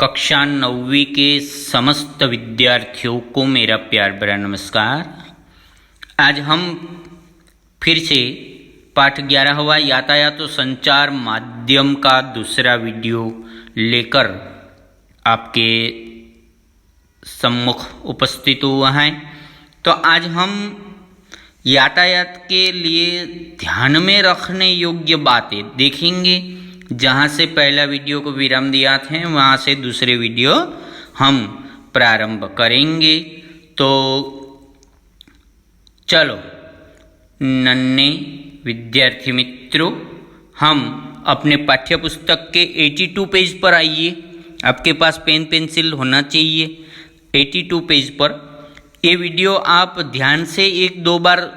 कक्षा 9वीं के समस्त विद्यार्थियों को मेरा प्यार भरा नमस्कार। आज हम फिर से पाठ 11वां यातायात और संचार माध्यम का दूसरा वीडियो लेकर आपके सम्मुख उपस्थित हुआ है। तो आज हम यातायात के लिए ध्यान में रखने योग्य बातें देखेंगे। जहाँ से पहला वीडियो को विराम दिया थे वहाँ से दूसरे वीडियो हम प्रारंभ करेंगे। तो चलो नन्हे विद्यार्थी मित्रों, हम अपने पाठ्य पुस्तक के 82 पेज पर आइए। आपके पास पेन पेंसिल होना चाहिए। 82 पेज पर ये वीडियो आप ध्यान से 1-2 बार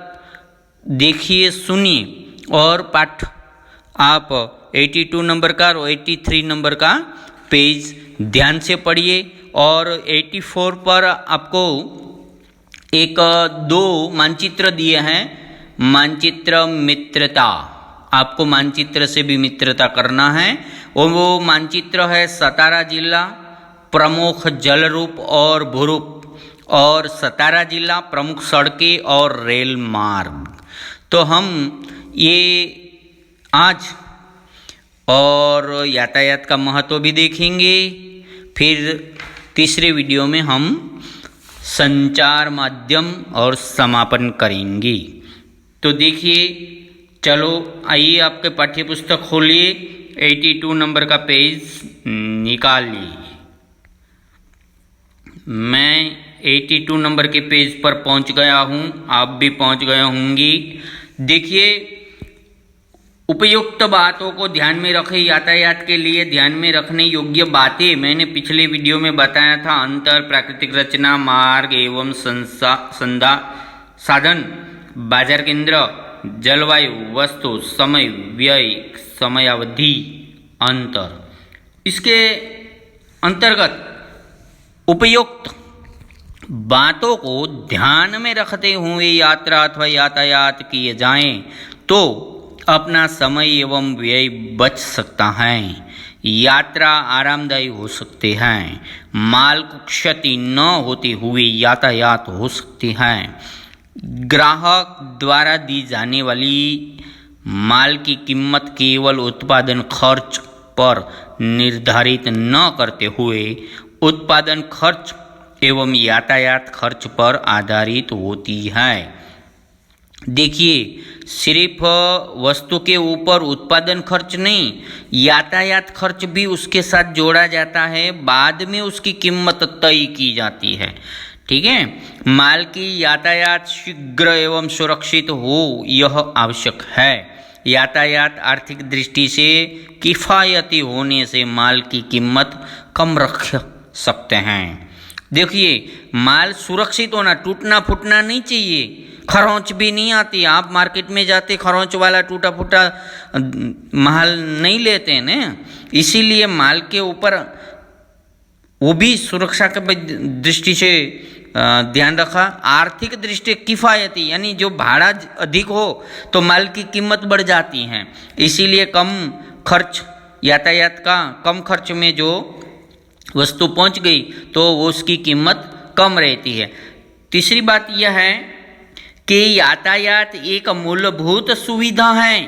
देखिए, सुनिए और पाठ आप 82 नंबर का और 83 नंबर का पेज ध्यान से पढ़िए। और 84 पर आपको 1-2 मानचित्र दिए हैं। मानचित्र मित्रता, आपको मानचित्र से भी मित्रता करना है। और वो मानचित्र है सतारा जिला प्रमुख जल रूप और भूरूप, और सतारा जिला प्रमुख सड़कें और रेल मार्ग। तो हम ये आज और यातायात का महत्व भी देखेंगे। फिर तीसरे वीडियो में हम संचार माध्यम और समापन करेंगे। तो देखिए, चलो आइए आपके पाठ्य पुस्तक खोलिए, 82 नंबर का पेज निकालिए। मैं 82 नंबर के पेज पर पहुंच गया हूं, आप भी पहुंच गए होंगे। देखिए, उपयुक्त बातों को ध्यान में रखें। यातायात के लिए ध्यान में रखने योग्य बातें मैंने पिछले वीडियो में बताया था। अंतर, प्राकृतिक रचना, मार्ग एवं संधा साधन, बाजार केंद्र, जलवायु, वस्तु, समय, व्यय, समयावधि, अंतर। इसके अंतर्गत उपयुक्त बातों को ध्यान में रखते हुए यात्रा अथवा यातायात किए जाएं तो अपना समय एवं व्यय बच सकता है। यात्रा आरामदायी हो सकती है। माल को क्षति न होते हुए यातायात हो सकती है। ग्राहक द्वारा दी जाने वाली माल की कीमत केवल उत्पादन खर्च पर निर्धारित न करते हुए उत्पादन खर्च एवं यातायात खर्च पर आधारित होती है। देखिए, सिर्फ वस्तु के ऊपर उत्पादन खर्च नहीं, यातायात खर्च भी उसके साथ जोड़ा जाता है। बाद में उसकी कीमत तय की जाती है। ठीक है, माल की यातायात शीघ्र एवं सुरक्षित हो, यह आवश्यक है। यातायात आर्थिक दृष्टि से किफ़ायती होने से माल की कीमत कम रख सकते हैं। देखिए, माल सुरक्षित होना, टूटना फूटना नहीं चाहिए। खरोंच भी नहीं आती। आप मार्केट में जाते खरोंच वाला टूटा फूटा माल नहीं लेते हैं ना। इसीलिए माल के ऊपर वो भी सुरक्षा के दृष्टि से ध्यान रखा। आर्थिक दृष्टि किफ़ायती, यानी जो भाड़ा अधिक हो तो माल की कीमत बढ़ जाती है। इसीलिए कम खर्च, यातायात का कम खर्च में जो वस्तु पहुंच गई तो उसकी कीमत कम रहती है। तीसरी बात यह है कि यातायात एक मूलभूत सुविधा है।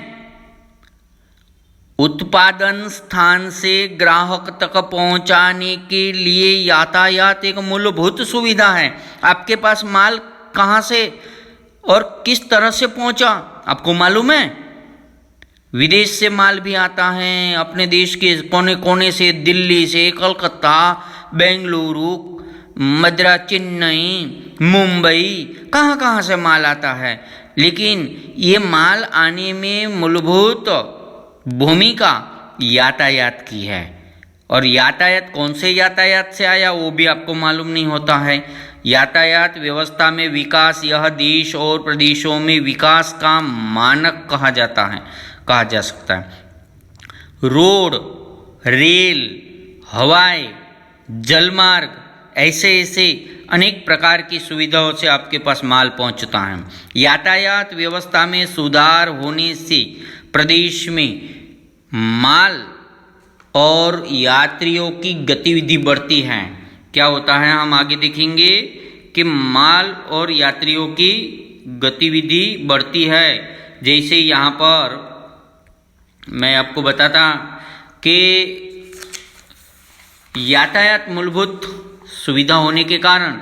उत्पादन स्थान से ग्राहक तक पहुंचाने के लिए यातायात एक मूलभूत सुविधा है। आपके पास माल कहाँ से और किस तरह से पहुंचा, आपको मालूम है? विदेश से माल भी आता है, अपने देश के कोने कोने से, दिल्ली से, कलकत्ता, बेंगलुरु, मद्रास, चेन्नई, मुंबई, कहाँ कहाँ से माल आता है। लेकिन ये माल आने में मूलभूत भूमिका यातायात की है। और यातायात कौन से यातायात से आया वो भी आपको मालूम नहीं होता है। यातायात व्यवस्था में विकास, यह देश और प्रदेशों में विकास का मानक कहा जा सकता है। रोड, रेल, हवाई, जलमार्ग, ऐसे अनेक प्रकार की सुविधाओं से आपके पास माल पहुंचता है। यातायात व्यवस्था में सुधार होने से प्रदेश में माल और यात्रियों की गतिविधि बढ़ती है। क्या होता है हम आगे देखेंगे कि माल और यात्रियों की गतिविधि बढ़ती है। जैसे यहाँ पर मैं आपको बताता कि यातायात मूलभूत सुविधा होने के कारण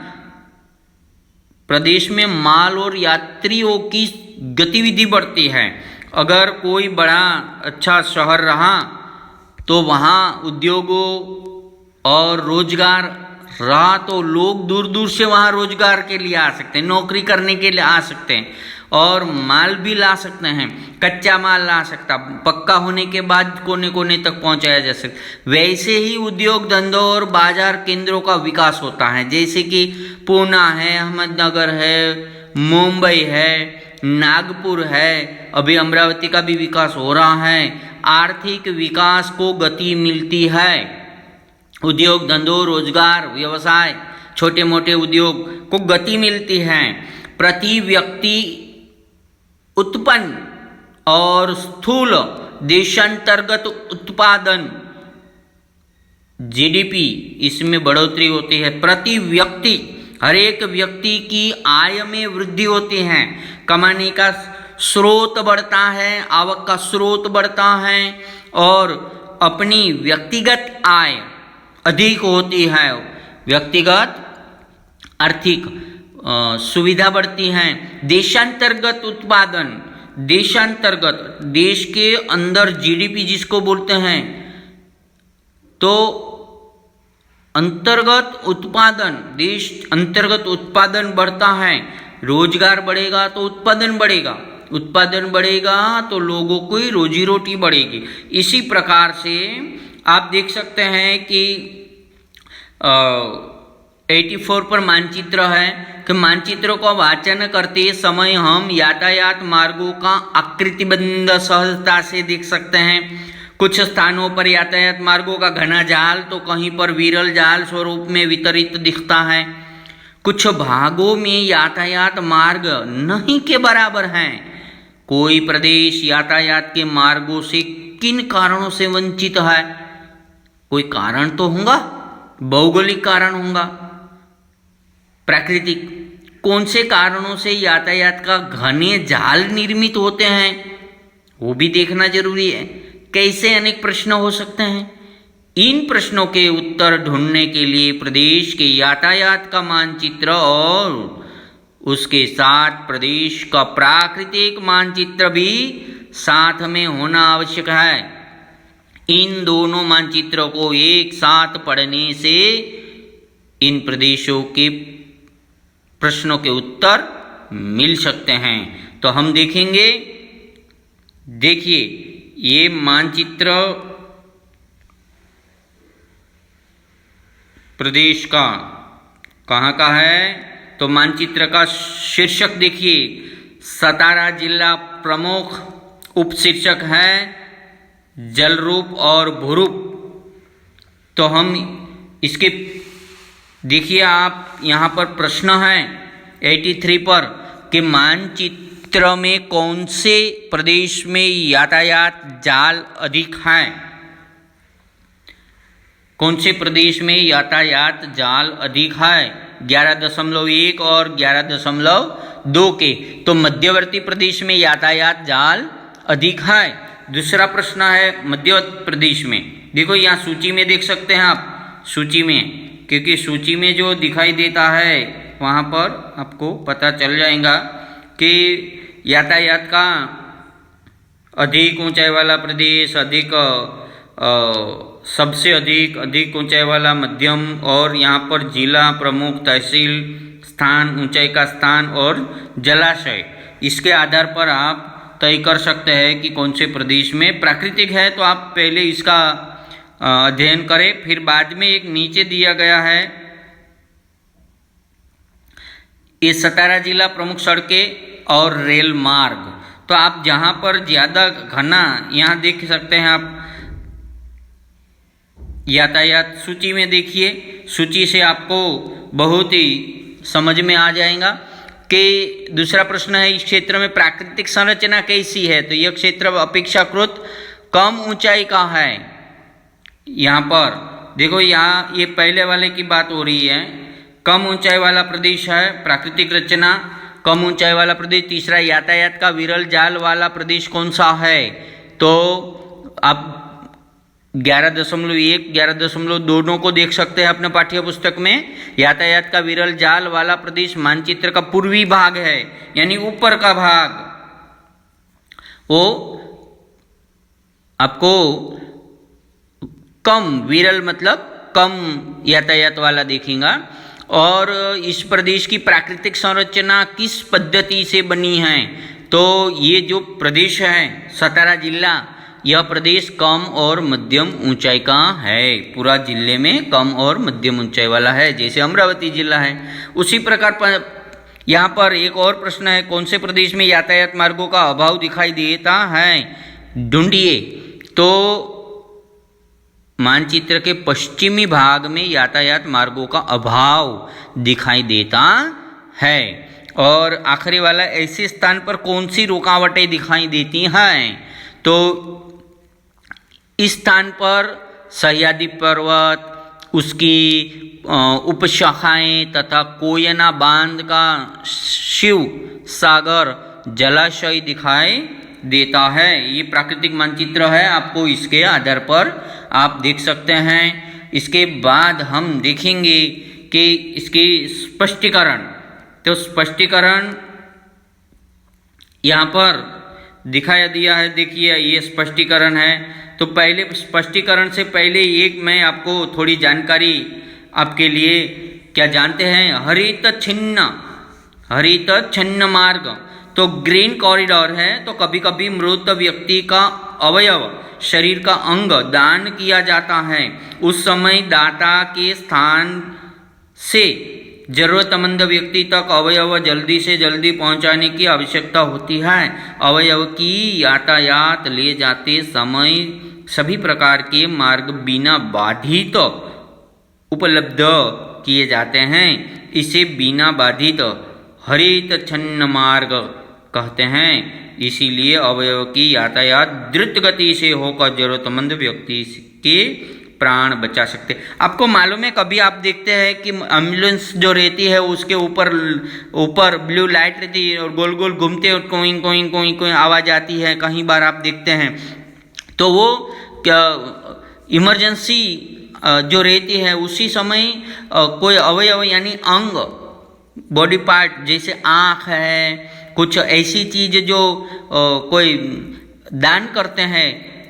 प्रदेश में माल और यात्रियों की गतिविधि बढ़ती है। अगर कोई बड़ा अच्छा शहर रहा तो वहाँ उद्योगों और रोजगार रहा तो लोग दूर दूर से वहाँ रोजगार के लिए आ सकते हैं, नौकरी करने के लिए आ सकते हैं और माल भी ला सकते हैं, कच्चा माल ला सकता, पक्का होने के बाद कोने कोने तक पहुंचाया जा सकता। वैसे ही उद्योग धंधों और बाजार केंद्रों का विकास होता है, जैसे कि पूना है, अहमदनगर है, मुंबई है, नागपुर है, अभी अमरावती का भी विकास हो रहा है। आर्थिक विकास को गति मिलती है। उद्योग धंधों, रोजगार, व्यवसाय, छोटे मोटे उद्योग को गति मिलती है। प्रति व्यक्ति उत्पन्न और स्थूल देशांतर्गत उत्पादन जीडीपी इसमें बढ़ोतरी होती है। प्रति व्यक्ति, हर एक व्यक्ति की आय में वृद्धि होती है, कमाने का स्रोत बढ़ता है, आवक का स्रोत बढ़ता है और अपनी व्यक्तिगत आय अधिक होती है, व्यक्तिगत आर्थिक सुविधा बढ़ती है। देशांतर्गत उत्पादन, देशांतर्गत देश के अंदर जीडीपी जिसको बोलते हैं, तो अंतर्गत उत्पादन, देश अंतर्गत उत्पादन बढ़ता है, रोजगार बढ़ेगा तो उत्पादन बढ़ेगा, उत्पादन बढ़ेगा तो लोगों की रोजी रोटी बढ़ेगी। इसी प्रकार से आप देख सकते हैं कि 84 पर मानचित्र है कि मानचित्रों का वाचन करते समय हम यातायात मार्गों का आकृतिबंध सहजता से देख सकते हैं। कुछ स्थानों पर यातायात मार्गों का घना जाल तो कहीं पर विरल जाल स्वरूप में वितरित दिखता है। कुछ भागों में यातायात मार्ग नहीं के बराबर हैं। कोई प्रदेश यातायात के मार्गों से किन कारणों से वंचित है? कोई कारण तो होगा, भौगोलिक कारण होगा, प्राकृतिक। कौन से कारणों से यातायात का घने जाल निर्मित होते हैं वो भी देखना जरूरी है। कैसे अनेक प्रश्न हो सकते हैं। इन प्रश्नों के उत्तर ढूंढने के लिए प्रदेश के यातायात का मानचित्र और उसके साथ प्रदेश का प्राकृतिक मानचित्र भी साथ में होना आवश्यक है। इन दोनों मानचित्रों को एक साथ पढ़ने से इन प्रदेशों के प्रश्नों के उत्तर मिल सकते हैं। तो हम देखेंगे, देखिए ये मानचित्र प्रदेश का कहाँ का है, तो मानचित्र का शीर्षक देखिए, सतारा जिला प्रमुख, उपशीर्षक है जल रूप और भूरूप। तो हम इसके देखिए, आप यहाँ पर प्रश्न है 83 पर कि मानचित्र में कौन से प्रदेश में यातायात जाल अधिक है। कौन से प्रदेश में यातायात जाल अधिक है? 11.1 और 11.2 के, तो मध्यवर्ती प्रदेश में यातायात जाल अधिक है। दूसरा प्रश्न है मध्य प्रदेश में। देखो यहाँ सूची में देख सकते हैं आप, सूची में, क्योंकि सूची में जो दिखाई देता है वहाँ पर आपको पता चल जाएगा कि यातायात का अधिक ऊंचाई वाला प्रदेश, अधिक सबसे अधिक ऊंचाई वाला मध्यम, और यहाँ पर जिला प्रमुख, तहसील स्थान, ऊंचाई का स्थान और जलाशय, इसके आधार पर आप तय कर सकते हैं कि कौन से प्रदेश में प्राकृतिक है। तो आप पहले इसका अध्ययन करें, फिर बाद में एक नीचे दिया गया है ये सतारा जिला प्रमुख सड़कें और रेल मार्ग। तो आप जहाँ पर ज़्यादा घना, यहाँ देख सकते हैं आप यातायात सूची में देखिए, सूची से आपको बहुत ही समझ में आ जाएगा। कि दूसरा प्रश्न है, इस क्षेत्र में प्राकृतिक संरचना कैसी है? तो यह क्षेत्र अपेक्षाकृत कम ऊंचाई का है, यहाँ पर देखो, यहाँ ये पहले वाले की बात हो रही है। कम ऊंचाई वाला प्रदेश है प्राकृतिक रचना, कम ऊंचाई वाला प्रदेश। तीसरा, यातायात का विरल जाल वाला प्रदेश कौन सा है? तो आप 11.1, 11.2 दोनों को देख सकते हैं अपने पाठ्य पुस्तक में। यातायात का विरल जाल वाला प्रदेश मानचित्र का पूर्वी भाग है, यानी ऊपर का भाग। वो आपको कम विरल मतलब कम यातायात वाला देखेगा। और इस प्रदेश की प्राकृतिक संरचना किस पद्धति से बनी है? तो ये जो प्रदेश है सतारा जिला, यह प्रदेश कम और मध्यम ऊंचाई का है। पूरा जिले में कम और मध्यम ऊंचाई वाला है, जैसे अमरावती जिला है। उसी प्रकार यहाँ पर एक और प्रश्न है, कौन से प्रदेश में यातायात मार्गों का अभाव दिखाई देता है? ढूंढिए। तो मानचित्र के पश्चिमी भाग में यातायात मार्गों का अभाव दिखाई देता है। और आखिरी वाला, ऐसे स्थान पर कौन सी रुकावटें दिखाई देती हैं? तो इस स्थान पर सह्याद्री पर्वत, उसकी उपशाखाएं तथा कोयना बांध का शिव सागर जलाशय दिखाई देता है। ये प्राकृतिक मानचित्र है, आपको इसके आधार पर आप देख सकते हैं। इसके बाद हम देखेंगे कि इसकी स्पष्टीकरण। तो स्पष्टीकरण यहाँ पर दिखाया दिया है, देखिए ये स्पष्टीकरण है। तो पहले स्पष्टीकरण से पहले एक मैं आपको थोड़ी जानकारी आपके लिए, क्या जानते हैं? हरित छिन्न मार्ग तो ग्रीन कॉरिडोर है। तो कभी कभी मृत व्यक्ति का अवयव, शरीर का अंग दान किया जाता है। उस समय दाता के स्थान से जरूरतमंद व्यक्ति तक अवयव जल्दी से जल्दी पहुंचाने की आवश्यकता होती है। अवयव की यातायात ले जाते समय सभी प्रकार के मार्ग बिना बाधित उपलब्ध किए जाते हैं। इसे बिना बाधित हरित छिन्न मार्ग कहते हैं। इसीलिए अवयव की यातायात द्रुत गति से होकर जरूरतमंद व्यक्ति के प्राण बचा सकते। आपको मालूम है, कभी आप देखते हैं कि एम्बुलेंस जो रहती है उसके ऊपर ब्लू लाइट रहती है और गोल गोल घूमते और कोइंग कोइंग कोइंग कोइंग आवाज आती है, कई बार आप देखते हैं। तो वो क्या इमरजेंसी जो रहती है उसी समय कोई अवयव यानी अंग, बॉडी पार्ट जैसे आँख है, कुछ ऐसी चीज़ जो कोई दान करते हैं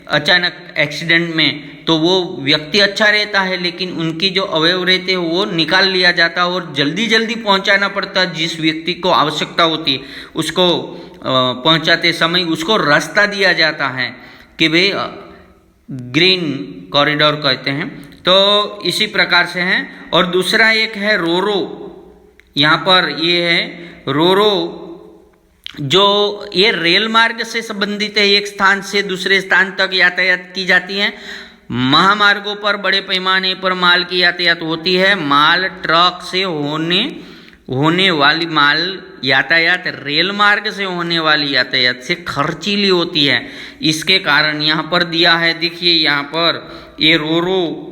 अचानक एक्सीडेंट में, तो वो व्यक्ति अच्छा रहता है, लेकिन उनकी जो अवयव रहते हैं वो निकाल लिया जाता है और जल्दी जल्दी पहुंचाना पड़ता है। जिस व्यक्ति को आवश्यकता होती है उसको पहुंचाते समय उसको रास्ता दिया जाता है कि भाई ग्रीन कॉरिडोर कहते हैं। तो इसी प्रकार से हैं। और दूसरा एक है रोरो। यहाँ पर ये है रोरो, जो ये रेल मार्ग से संबंधित है। एक स्थान से दूसरे स्थान तक यातायात की जाती है। महामार्गों पर बड़े पैमाने पर माल की यातायात होती है। माल ट्रक से होने वाली माल यातायात रेल मार्ग से होने वाली यातायात से खर्चीली होती है। इसके कारण यहाँ पर दिया है, देखिए यहाँ पर ये रोरो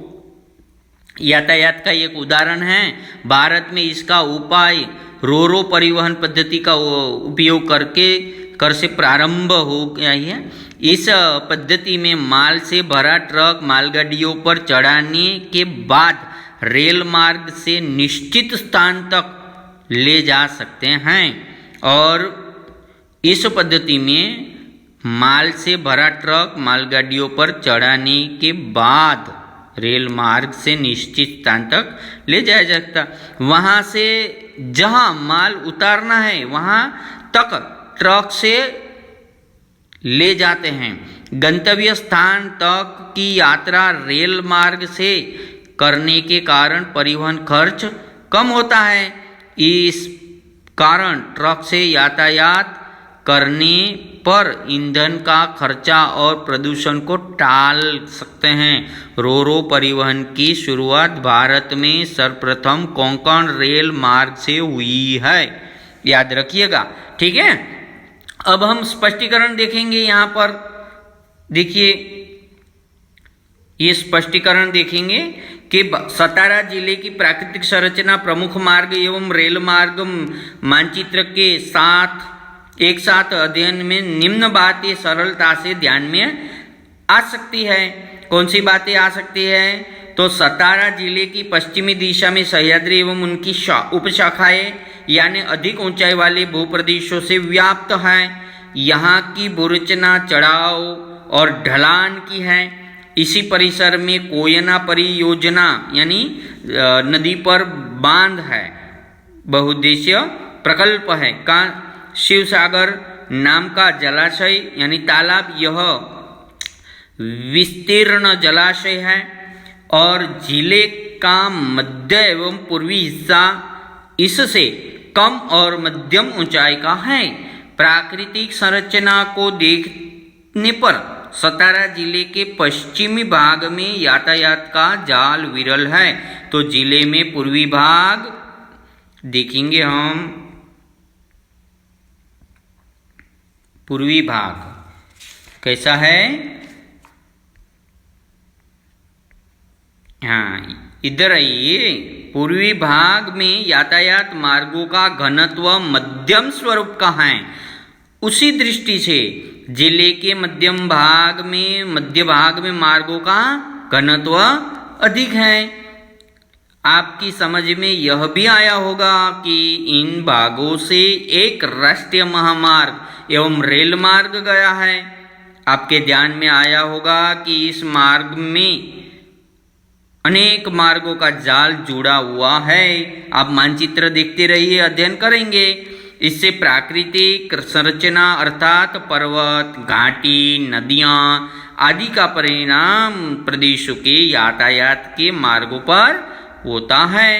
यातायात का एक उदाहरण है। भारत में इसका उपाय रोरो परिवहन पद्धति का उपयोग कर से प्रारंभ हो गया है। इस पद्धति में माल से भरा ट्रक मालगाड़ियों पर चढ़ाने के बाद रेल मार्ग से निश्चित स्थान तक ले जा सकते हैं। और इस पद्धति में माल से भरा ट्रक मालगाड़ियों पर चढ़ाने के बाद रेल मार्ग से निश्चित स्थान तक ले जाया जाता। वहाँ से जहाँ माल उतारना है वहाँ तक ट्रक से ले जाते हैं। गंतव्य स्थान तक की यात्रा रेल मार्ग से करने के कारण परिवहन खर्च कम होता है। इस कारण ट्रक से यातायात करने पर ईंधन का खर्चा और प्रदूषण को टाल सकते हैं। रोरो परिवहन की शुरुआत भारत में सर्वप्रथम कोंकण रेल मार्ग से हुई है, याद रखिएगा, ठीक है। अब हम स्पष्टीकरण देखेंगे। यहाँ पर देखिए ये स्पष्टीकरण देखेंगे कि सतारा जिले की प्राकृतिक संरचना, प्रमुख मार्ग एवं रेल मार्ग मानचित्र के साथ एक साथ अध्ययन में निम्न बातें सरलता से ध्यान में आ सकती है। कौन सी बातें आ सकती है? तो सतारा जिले की पश्चिमी दिशा में सह्याद्री एवं उनकी उपशाखाएं यानी अधिक ऊंचाई वाले भूप्रदेशों से व्याप्त है। यहाँ की भूरचना चढ़ाव और ढलान की है। इसी परिसर में कोयना परियोजना यानी नदी पर बांध है, बहुउद्देशीय प्रकल्प है का शिवसागर नाम का जलाशय यानी तालाब, यह विस्तीर्ण जलाशय है और जिले का मध्य एवं पूर्वी हिस्सा इससे कम और मध्यम ऊंचाई का है। प्राकृतिक संरचना को देखने पर सतारा जिले के पश्चिमी भाग में यातायात का जाल विरल है। तो जिले में पूर्वी भाग देखेंगे हम, पूर्वी भाग कैसा है? हाँ, इधर आइए। पूर्वी भाग में यातायात मार्गों का घनत्व मध्यम स्वरूप का है। उसी दृष्टि से जिले के मध्य भाग में मार्गों का घनत्व अधिक है। आपकी समझ में यह भी आया होगा कि इन भागों से एक राष्ट्रीय महामार्ग एवं रेल मार्ग गया है। आपके ध्यान में आया होगा कि इस मार्ग में अनेक मार्गों का जाल जुड़ा हुआ है। आप मानचित्र देखते रहिए, अध्ययन करेंगे। इससे प्राकृतिक संरचना अर्थात पर्वत, घाटी, नदियाँ आदि का परिणाम प्रदेशों के यातायात के मार्गों पर होता है।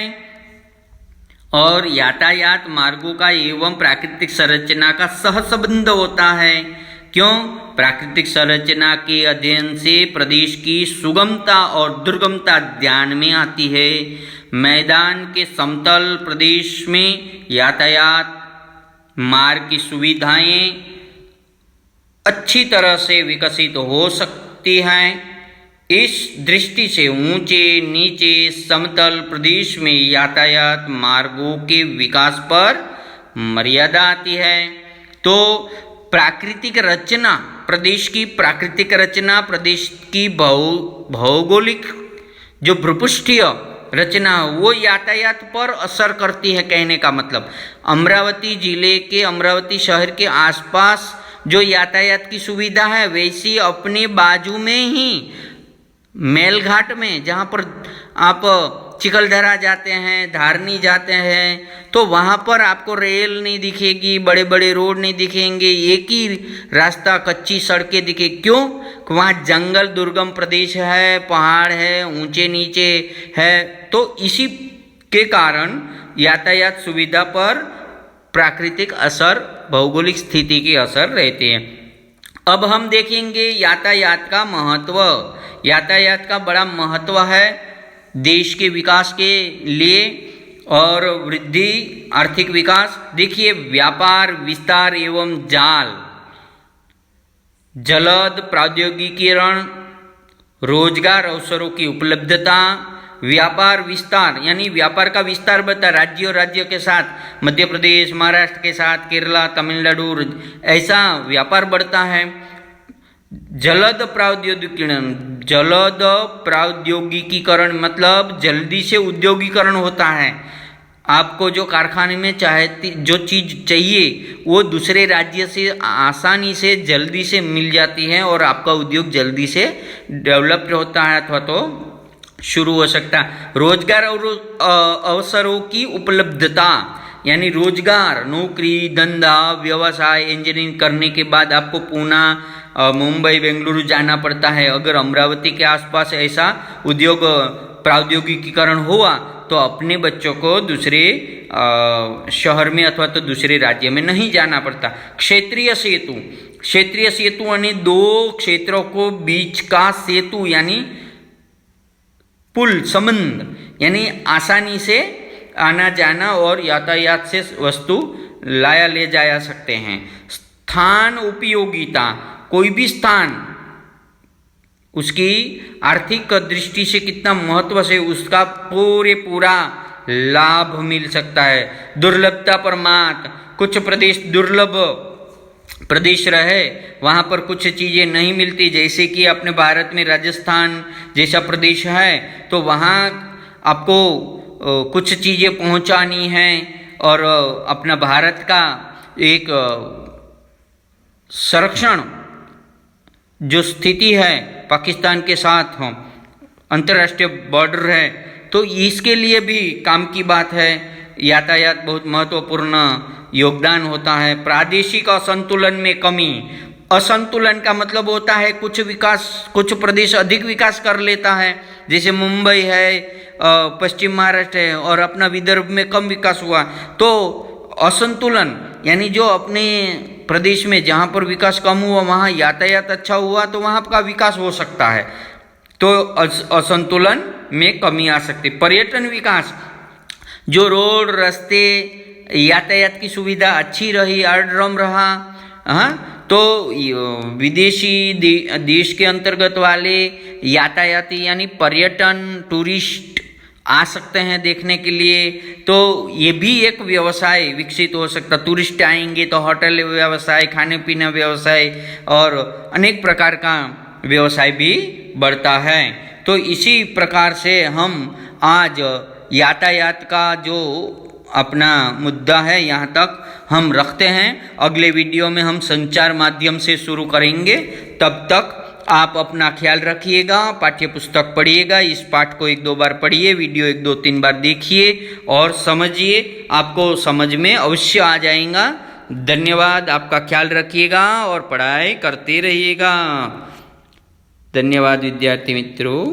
और यातायात मार्गों का एवं प्राकृतिक संरचना का सहसंबंध होता है। क्यों? प्राकृतिक संरचना के अध्ययन से प्रदेश की सुगमता और दुर्गमता ध्यान में आती है। मैदान के समतल प्रदेश में यातायात मार्ग की सुविधाएं अच्छी तरह से विकसित हो सकती हैं। इस दृष्टि से ऊंचे नीचे समतल प्रदेश में यातायात मार्गों के विकास पर मर्यादा आती है। तो प्राकृतिक रचना, प्रदेश की प्राकृतिक रचना, प्रदेश की भौगोलिक जो भूपृष्ठीय रचना वो यातायात पर असर करती है। कहने का मतलब अमरावती जिले के, अमरावती शहर के आसपास जो यातायात की सुविधा है वैसी अपने बाजू में ही मेलघाट में, जहाँ पर आप चिखलदरा जाते हैं, धारनी जाते हैं, तो वहाँ पर आपको रेल नहीं दिखेगी, बड़े बड़े रोड नहीं दिखेंगे, एक ही रास्ता, कच्ची सड़कें दिखे। क्यों? वहाँ जंगल दुर्गम प्रदेश है, पहाड़ है, ऊंचे नीचे है। तो इसी के कारण यातायात सुविधा पर प्राकृतिक असर, भौगोलिक स्थिति के असर रहते हैं। अब हम देखेंगे यातायात का महत्व। यातायात का बड़ा महत्व है देश के विकास के लिए और वृद्धि, आर्थिक विकास। देखिए, व्यापार विस्तार एवं जाल, जलद प्रौद्योगिकीकरण, रोजगार अवसरों की उपलब्धता, व्यापार विस्तार यानी व्यापार का विस्तार बढ़ता, राज्य के साथ, मध्य प्रदेश, महाराष्ट्र के साथ, केरला, तमिलनाडु, ऐसा व्यापार बढ़ता है। जलद प्रौद्योगिकीकरण मतलब जल्दी से उद्योगीकरण होता है। आपको जो कारखाने में जो चीज़ चाहिए वो दूसरे राज्य से आसानी से जल्दी से मिल जाती है और आपका उद्योग जल्दी से डेवलप होता है अथवा तो शुरू हो सकता है। रोजगार और अवसरों की उपलब्धता यानी रोजगार, नौकरी, धंधा, व्यवसाय, इंजीनियरिंग करने के बाद आपको पुणे, मुंबई, बेंगलुरु जाना पड़ता है। अगर अमरावती के आसपास ऐसा उद्योग प्रौद्योगिकीकरण हुआ तो अपने बच्चों को दूसरे शहर में अथवा तो दूसरे राज्य में नहीं जाना पड़ता। क्षेत्रीय सेतु, क्षेत्रीय सेतु यानी दो क्षेत्रों को बीच का सेतु यानी पुल, संबंध, यानी आसानी से आना जाना और यातायात से वस्तु लाया ले जाया सकते हैं। स्थान उपयोगिता, कोई भी स्थान उसकी आर्थिक दृष्टि से कितना महत्व से उसका पूरा लाभ मिल सकता है। दुर्लभता पर मात, कुछ प्रदेश दुर्लभ प्रदेश रहे, वहाँ पर कुछ चीज़ें नहीं मिलती, जैसे कि अपने भारत में राजस्थान जैसा प्रदेश है, तो वहाँ आपको कुछ चीज़ें पहुँचानी हैं और अपना भारत का एक संरक्षण जो स्थिति है पाकिस्तान के साथ हो, अंतर्राष्ट्रीय बॉर्डर है, तो इसके लिए भी काम की बात है। यातायात बहुत महत्वपूर्ण योगदान होता है। प्रादेशिक असंतुलन में कमी, असंतुलन का मतलब होता है कुछ प्रदेश अधिक विकास कर लेता है, जैसे मुंबई है, पश्चिम महाराष्ट्र है, और अपना विदर्भ में कम विकास हुआ। तो असंतुलन यानी जो अपने प्रदेश में जहाँ पर विकास कम हुआ वहाँ यातायात अच्छा हुआ तो वहाँ का विकास हो सकता है, तो असंतुलन में कमी आ सकती। पर्यटन विकास, जो रोड रास्ते यातायात की सुविधा अच्छी रही, आर्द्रम रहा, हाँ, तो विदेशी देश के अंतर्गत वाले यातायाती यानी पर्यटन टूरिस्ट आ सकते हैं देखने के लिए, तो ये भी एक व्यवसाय विकसित हो सकता। टूरिस्ट आएंगे तो होटल व्यवसाय, खाने पीने व्यवसाय और अनेक प्रकार का व्यवसाय भी बढ़ता है। तो इसी प्रकार से हम आज यातायात का जो अपना मुद्दा है यहाँ तक हम रखते हैं। अगले वीडियो में हम संचार माध्यम से शुरू करेंगे। तब तक आप अपना ख्याल रखिएगा, पाठ्य पुस्तक पढ़िएगा, इस पाठ को 1-2 बार पढ़िए, वीडियो 1-2-3 बार देखिए और समझिए, आपको समझ में अवश्य आ जाएगा। धन्यवाद, आपका ख्याल रखिएगा और पढ़ाई करते रहिएगा। धन्यवाद विद्यार्थी मित्रों।